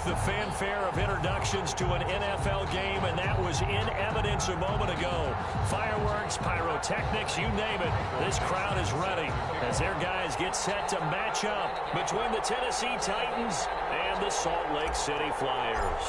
the fanfare of introductions to an NFL game, and that was in evidence a moment ago. Fireworks, pyrotechnics, you name it. This crowd is ready as their guys get set to match up between the Tennessee Titans and the Salt Lake City Flyers.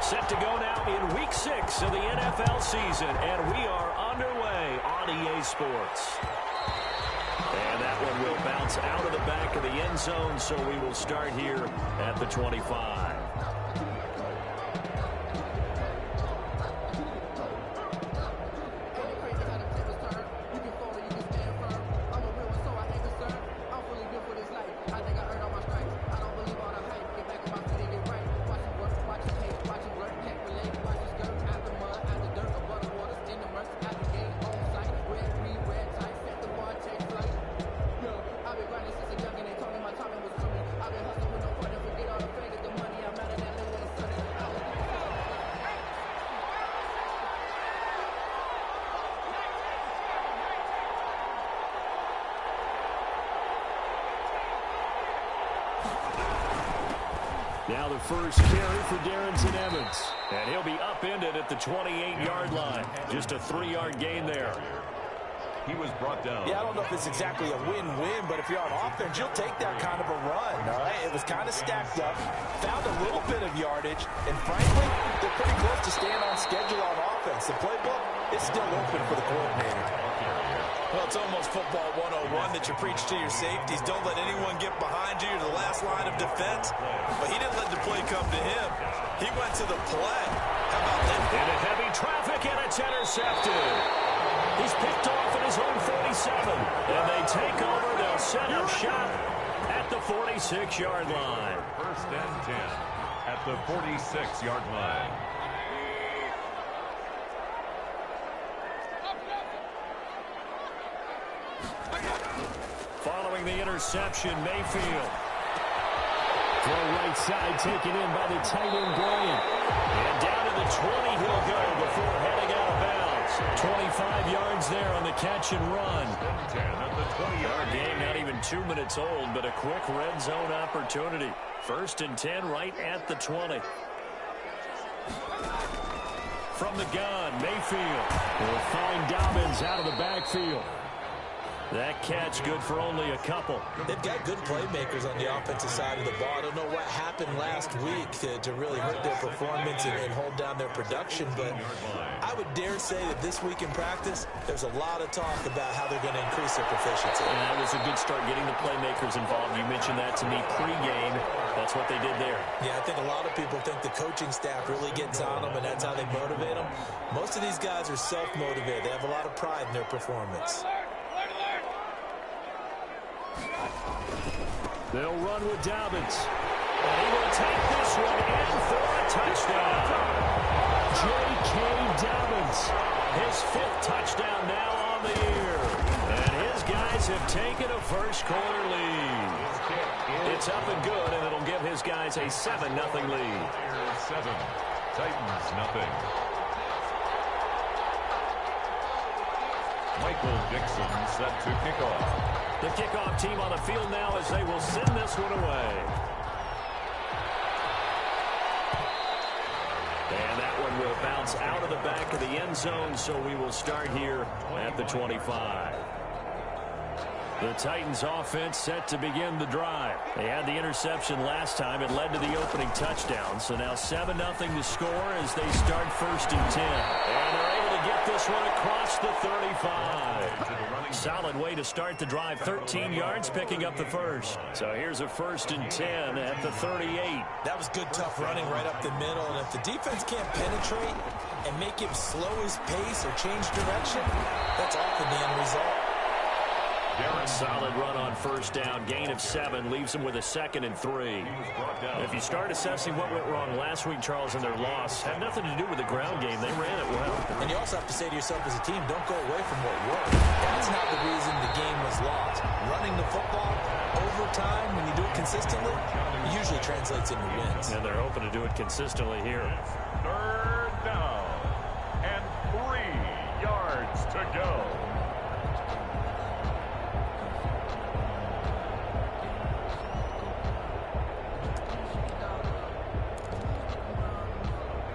Set to go now in Week 6 of the NFL season, and we are underway on EA Sports. And that one will bounce out of the back of the end zone, so we will start here at the 25. Now the first carry for Darrington Evans. And he'll be upended at the 28-yard line. Just a 3-yard gain there. He was brought down. Yeah, I don't know if it's exactly a win-win, but if you're on offense, you'll take that kind of a run, all right? It was kind of stacked up, found a little bit of yardage, and frankly, they're pretty close to staying on schedule on offense. The playbook is still open for the coordinator. Well, it's almost football 101 that you preach to your safeties. Don't let anyone get behind you to the last line of defense. But he didn't let the play come to him. He went to the play. How about that? Into heavy traffic, and it's intercepted. He's picked off at his own 47. And they take over. They'll set up shop at the 46-yard line. First and 10 at the 46-yard line. Following the interception, Mayfield. Throw right side, taken in by the tight end, Bryant. And down to the 20 he'll go before heading out of bounds. 25 yards there on the catch and run. 10 at the 20-yard game, not even 2 minutes old, but a quick red zone opportunity. First and 10 right at the 20. From the gun, Mayfield will find Dobbins out of the backfield. That catch good for only a couple. They've got good playmakers on the offensive side of the ball. I don't know what happened last week to really hurt their performance and hold down their production, but I would dare say that this week in practice, there's a lot of talk about how they're going to increase their proficiency. And that was a good start getting the playmakers involved. You mentioned that to me pregame. That's what they did there. Yeah, I think a lot of people think the coaching staff really gets on them, and that's how they motivate them. Most of these guys are self-motivated. They have a lot of pride in their performance. They'll run with Dobbins. And he will take this one in for a touchdown. J.K. Dobbins, his 5th touchdown now on the year. And his guys have taken a first-quarter lead. It's up and good, and it'll give his guys a 7-0 lead. 7, Titans nothing. Michael Dixon set to kick off. The kickoff team on the field now as they will send this one away. And that one will bounce out of the back of the end zone, so we will start here at the 25. The Titans offense set to begin the drive. They had the interception last time. It led to the opening touchdown. So now 7-0 to score as they start first and 10. And they're able to get this one across the 35. Solid way to start the drive. 13 yards, picking up the first. So here's a first and 10 at the 38. That was good, tough running right up the middle. And if the defense can't penetrate and make him slow his pace or change direction, that's often the end result. Solid run on first down. Gain of 7 leaves them with a 2nd and 3. If you start assessing what went wrong last week, Charles, in their loss, had nothing to do with the ground game. They ran it well. And you also have to say to yourself as a team, don't go away from what worked. That's not the reason the game was lost. Running the football over time, when you do it consistently, it usually translates into wins. And they're hoping to do it consistently here. 3rd down and 3 yards to go.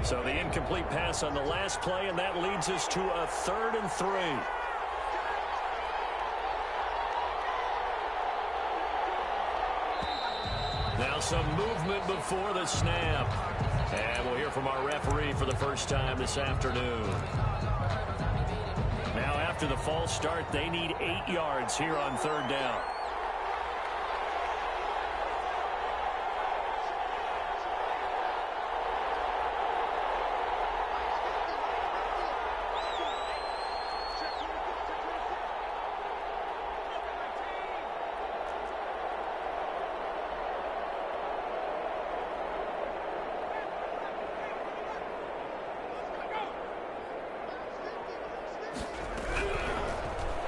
So the incomplete pass on the last play, and that leads us to a 3rd and 3. Now some movement before the snap. And we'll hear from our referee for the first time this afternoon. Now after the false start, they need 8 yards here on 3rd down.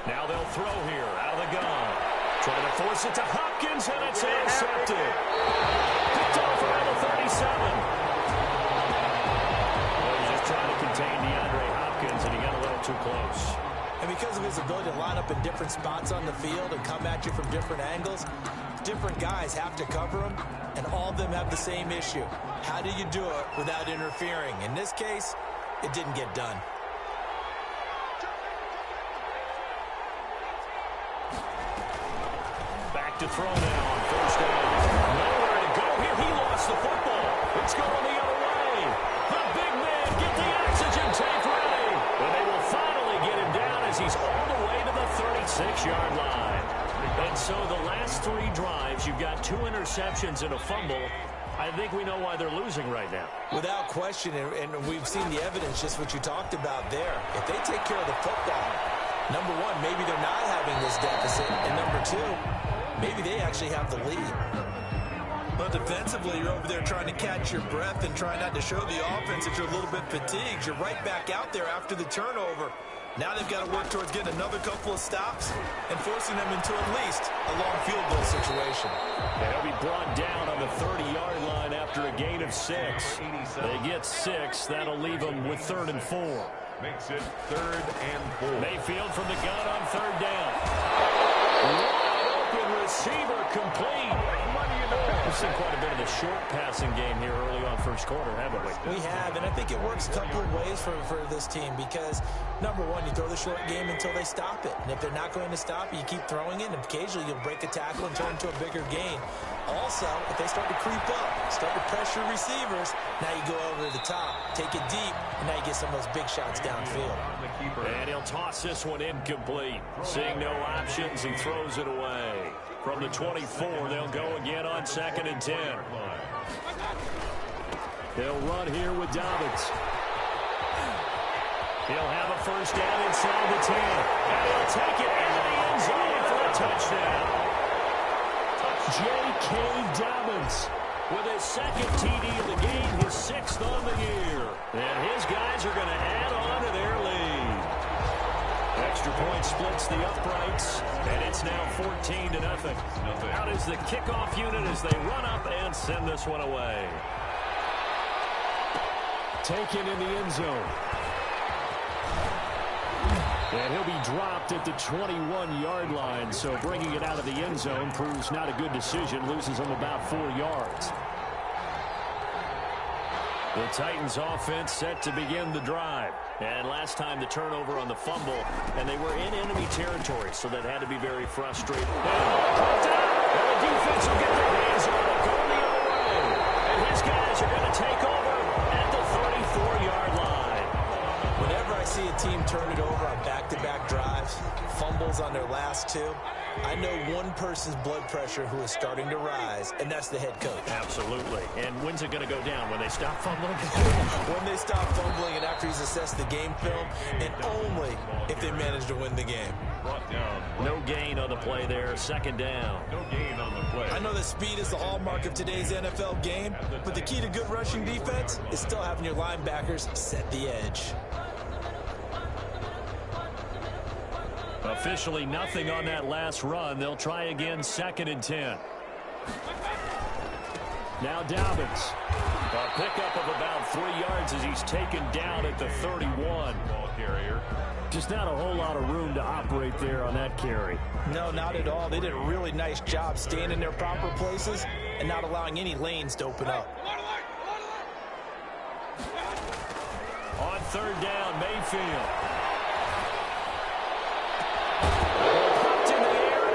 Now they'll throw here out of the gun. Trying to force it to Hopkins, and it's intercepted. Picked off around the 37. Well, he's just trying to contain DeAndre Hopkins, and he got a little too close. And because of his ability to line up in different spots on the field and come at you from different angles, different guys have to cover him, and all of them have the same issue. How do you do it without interfering? In this case, it didn't get done. To throw now on 1st down. Nowhere to go here. He lost the football. It's going the other way. The big man, get the oxygen tank ready. And they will finally get him down as he's all the way to the 36-yard line. And so the last 3 drives, you've got 2 interceptions and a fumble. I think we know why they're losing right now. Without question, and we've seen the evidence, just what you talked about there. If they take care of the football, number one, maybe they're not having this deficit, and number 2, maybe they actually have the lead. But defensively, you're over there trying to catch your breath and try not to show the offense that you're a little bit fatigued. You're right back out there after the turnover. Now they've got to work towards getting another couple of stops and forcing them into at least a long field goal situation. They'll be brought down on the 30-yard line after a gain of 6. They get 6. That'll leave them with 3rd and 4. Makes it 3rd and 4. Mayfield from the gun on 3rd down. Receiver complete. What do you know? We've seen quite a bit of the short passing game here early on 1st quarter, haven't we? We have, and I think it works a couple of ways for this team because, number one, you throw the short game until they stop it. And if they're not going to stop it, you keep throwing it, and occasionally you'll break a tackle and turn into a bigger gain. Also, if they start to creep up, start to pressure receivers, now you go over the top, take it deep, and now you get some of those big shots downfield. And he'll toss this one incomplete. Seeing no options, he throws it away. From the 24, they'll go again on 2nd and 10. They'll run here with Dobbins. He'll have a 1st down inside the 10. And he'll take it into the end zone for a touchdown. J.K. Dobbins with his 2nd TD of the game, his 6th on the year. And his guys are going to add on to their lead. Extra point splits the uprights, and it's now 14-0. Out is the kickoff unit as they run up and send this one away. Taken in the end zone. And he'll be dropped at the 21-yard line, so bringing it out of the end zone proves not a good decision, loses him about 4 yards. The Titans offense set to begin the drive. And last time the turnover on the fumble, and they were in enemy territory, so that had to be very frustrating. And the defense will get their hands on it, going the other way. And his guys are going to take over at the 34-yard line. Whenever I see a team turn it over on back-to-back drives, fumbles on their last 2, I know one person's blood pressure who is starting to rise, and that's the head coach. Absolutely. And when's it going to go down? When they stop fumbling? When they stop fumbling and after he's assessed the game film, and only if they manage to win the game. No gain on the play there. 2nd down. No gain on the play. I know that speed is the hallmark of today's NFL game, but the key to good rushing defense is still having your linebackers set the edge. Officially nothing on that last run. They'll try again 2nd and 10. Now Dobbins. A pickup of about 3 yards as he's taken down at the 31. Ball carrier. Just not a whole lot of room to operate there on that carry. No, not at all. They did a really nice job staying in their proper places and not allowing any lanes to open up. third down, Mayfield.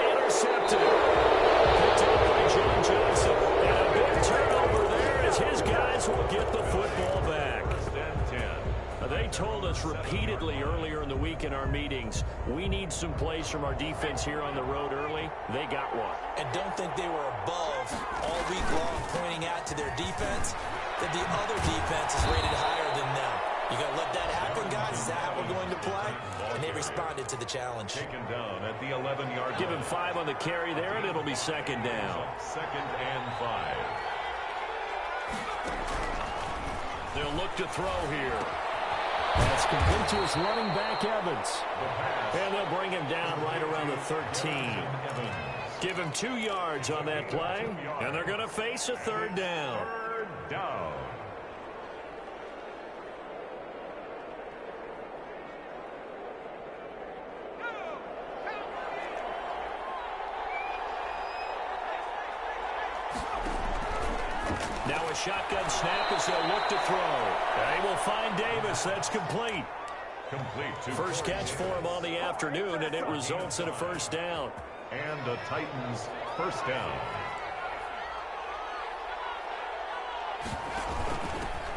Intercepted. Picked up by John Johnson. And a big turnover there as his guys will get the football back. They told us repeatedly earlier in the week in our meetings, we need some plays from our defense here on the road early. They got one. And don't think they were above all week long pointing out to their defense that the other defense is rated higher than them. You got to let that happen, guys. Is that how we're going to play? And they responded to the challenge. Taken down at the 11-yard line. Give him 5 on the carry there, and it'll be second down. 2nd and 5. They'll look to throw here. That's complete to his running back, Evans. And they'll bring him down right around the 13. Give him 2 yards on that play, and they're going to face a third down. Third down. Now a shotgun snap as they'll look to throw. They will find Davis. That's complete. First catch for him on the afternoon, and it results in a first down. And the Titans first down.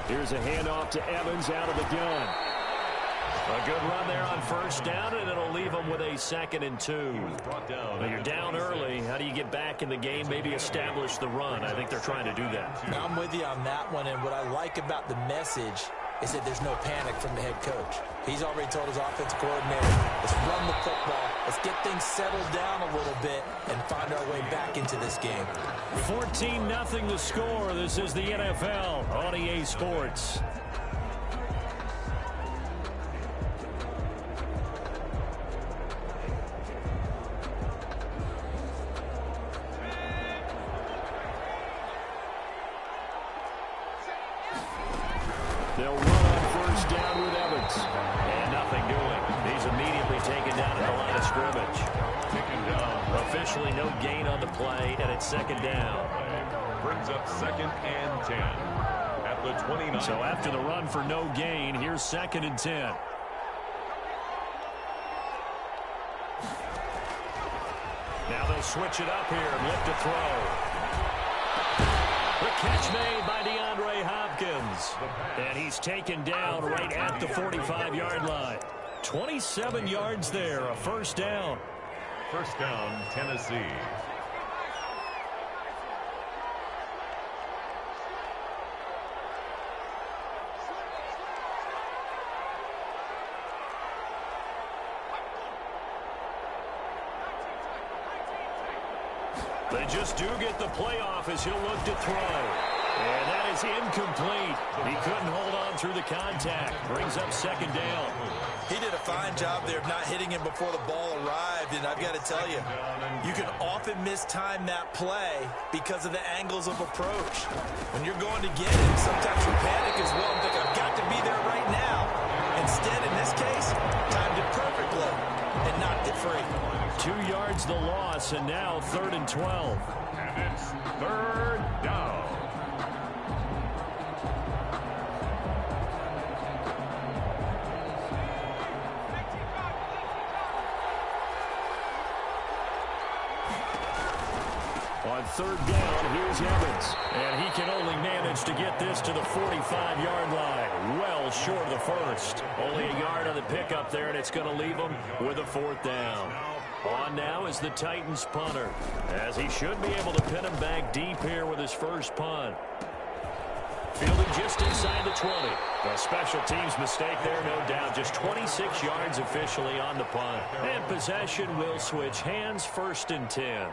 Here's a handoff to Evans out of the gun. A good run there on first down, and it'll leave them with a 2nd and 2. Well, you're down early. How do you get back in the game, maybe establish the run? I think they're trying to do that. I'm with you on that one, and what I like about the message is that there's no panic from the head coach. He's already told his offensive coordinator, let's run the football, let's get things settled down a little bit and find our way back into this game. 14-0 the score. This is the NFL on EA Sports. They'll run on first down with Evans. And nothing doing. He's immediately taken down at the line of scrimmage. Taken down. Officially no gain on the play, and it's second down. Brings up 2nd and 10 at the 29. So after the run for no gain, here's 2nd and 10. Now they'll switch it up here and look to throw. The catch made by DeAndre Hopkins. And he's taken down right at the 45-yard line. 27 yards there, a first down. First down, Tennessee. They just do get the playoff as he'll look to throw. And that is incomplete. He couldn't hold on through the contact. Brings up second down. He did a fine job there of not hitting him before the ball arrived, and I've got to tell you, you can often mistime that play because of the angles of approach. When you're going to get it, sometimes you panic as well and think, I've got to be there right now. Instead, in this case, timed it perfectly and knocked it free. 2 yards the loss, and now 3rd and 12. And it's third down. On 3rd down, here's Evans. And he can only manage to get this to the 45-yard line. Well short of the first. Only a yard on the pickup there, and it's going to leave him with a 4th down. On now is the Titans punter, as he should be able to pin him back deep here with his first punt. Fielding just inside the 20. A special teams mistake there, no doubt. Just 26 yards officially on the punt. And possession will switch hands, 1st and 10.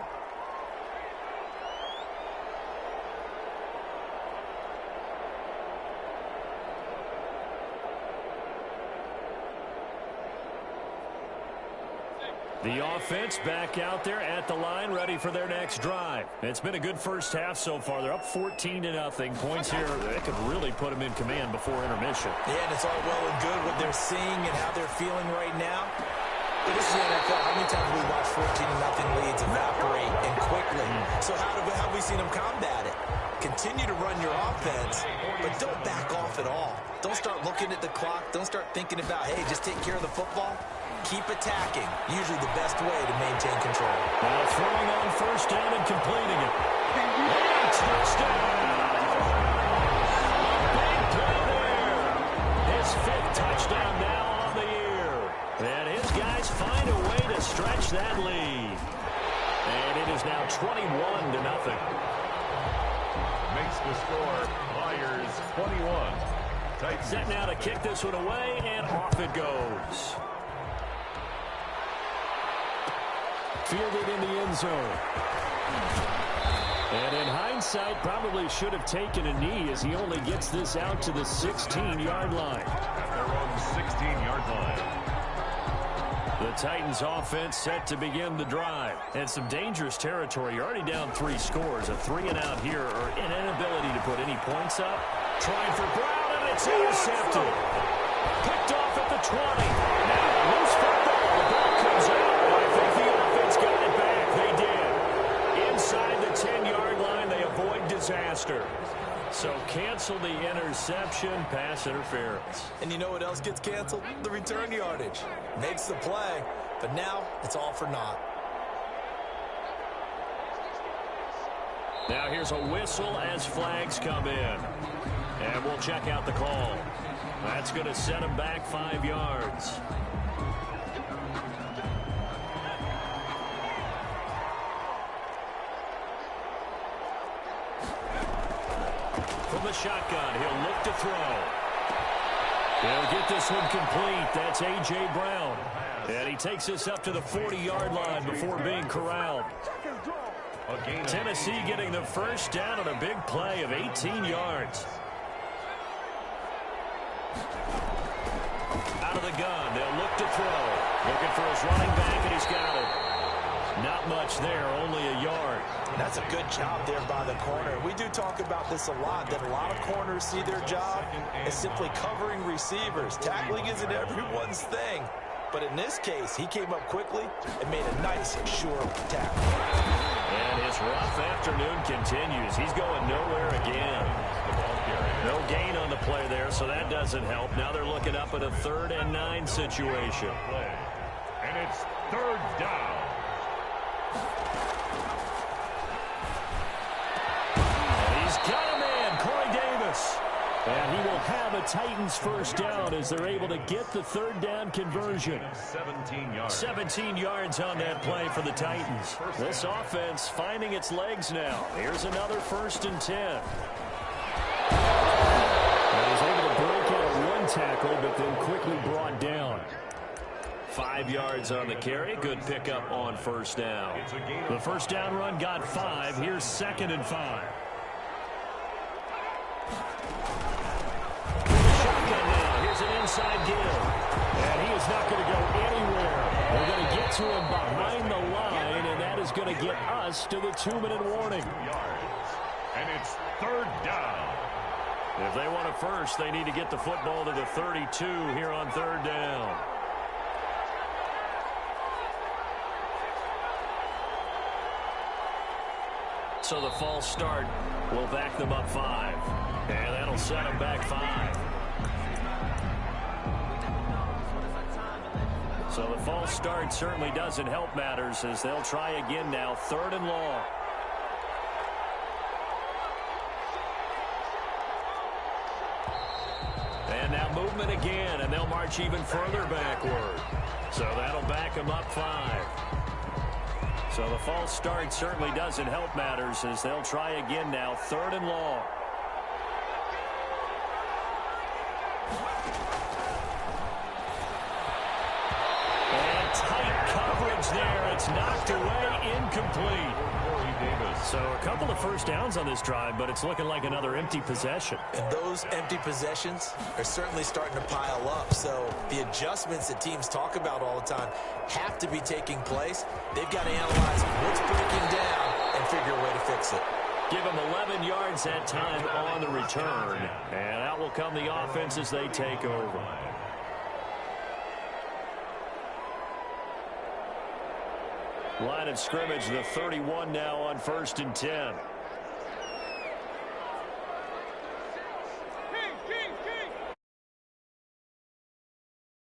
The offense back out there at the line, ready for their next drive. It's been a good first half so far. They're up 14-0. Points here, they could really put them in command before intermission. Yeah, and it's all well and good what they're seeing and how they're feeling right now. This is the NFL. How many times have we watched 14-0 leads evaporate and quickly? So how have we seen them combat it? Continue to run your offense, but don't back off at all. Don't Don't start looking at the clock. Don't start thinking about, hey, just take care of the football. Keep attacking. Usually the best way to maintain control. Now throwing on first down and completing it. And touchdown! Big play there. His 5th touchdown now on the year. And his guys find a way to stretch that lead. And it is now 21-0. Makes the score Flyers 21. Titans. Set now to kick this one away, and off it goes. Fielded in the end zone. And in hindsight, probably should have taken a knee as he only gets this out to the 16-yard line. At their own 16-yard line. The Titans offense set to begin the drive. And some dangerous territory. You're already down 3 scores. A 3-and-out here, or an inability to put any points up. Trying for Brown, and it's intercepted. Picked off at the 20. Now loose football. The ball comes out. I think the offense got it back. They did. Inside the 10-yard line, they avoid disaster. So cancel the interception, pass interference. And you know what else gets canceled? The return yardage. Makes the play, but now it's all for naught. Now here's a whistle as flags come in. And we'll check out the call. That's going to set him back 5 yards. From the shotgun, he'll look to throw. He'll get this one complete. That's A.J. Brown. And he takes us up to the 40-yard line before being corralled. Tennessee getting the first down on a big play of 18 yards. Out of the gun, they'll look to throw. Looking for his running back, and he's got it. Not much there, only a yard. That's a good job there by the corner. We do talk about this a lot, that a lot of corners see their job as simply covering receivers. Tackling isn't everyone's thing. But in this case, he came up quickly and made a nice, sure tackle. And his rough afternoon continues. He's going nowhere again. No gain on the play there, so that doesn't help. Now they're looking up at a 3rd and 9 situation. And it's 3rd down. He's got a man, Corey Davis. And he will have a Titans first down as they're able to get the 3rd down conversion. 17 yards. 17 yards on that play for the Titans. This offense finding its legs now. Here's another 1st and 10. And he's able to break out of 1 tackle, but then quickly brought down. 5 yards on the carry. Good pickup on first down. The first down run got 5. Here's 2nd and 5. An inside give, and he is not going to go anywhere. We're going to get to him behind the line, and that is going to get us to the 2-minute warning. And it's 3rd down. If they want a first, they need to get the football to the 32 here on 3rd down. So the false start will back them up 5, and that'll set them back 5. So the false start certainly doesn't help matters as they'll try again now, 3rd and long. And now movement again, and they'll march even further backward. So that'll back them up 5. So the false start certainly doesn't help matters as they'll try again now, 3rd and long. There, it's knocked away, incomplete. So a couple of first downs on this drive, but it's looking like another empty possession. And those empty possessions are certainly starting to pile up. So the adjustments that teams talk about all the time have to be taking place. They've got to analyze what's breaking down and figure a way to fix it. Give them 11 yards that time on the return. And out will come the offense as they take over. Line of scrimmage, the 31 now on 1st and 10.